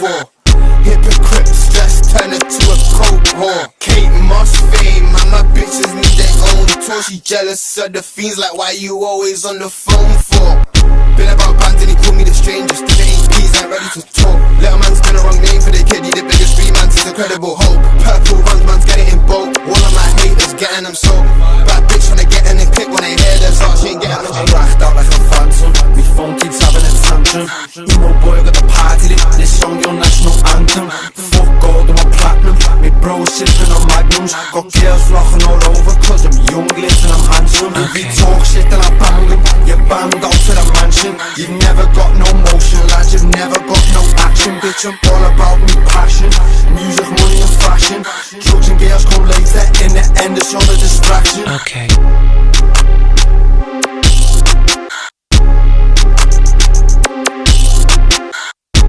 for. Hypocrite stress, turn her to a coke whore. Kate Moss fame, and my bitches need their own tour. She jealous of the fiends, like why you always on the phone for? Been about bands and he called me the strangest. The APs ain't ready to talk. Little man's been a wrong name for the kid. He the biggest three man, he's incredible hope. Purple runs, man's getting in boat. All of my haters getting them sold. Bad bitch wanna get in and click when they hear there's art. She ain't getting them. I'm racked out like a phantom. Me phone keeps having a tantrum. Emo boy got the party lit. This song your national anthem. Fuck gold, I'm platinum. Me bro sipping on magnums. Got girls flocking all over cause I'm young, lit and I'm handsome. If you talk shit then I bang them. You banged out to the mansion. You've never got no motion, lads, you've never got no action. Bitch, I'm all about me passion. Music, money and fashion. Drugs and girls come later, in the end it's all a distraction. Okay.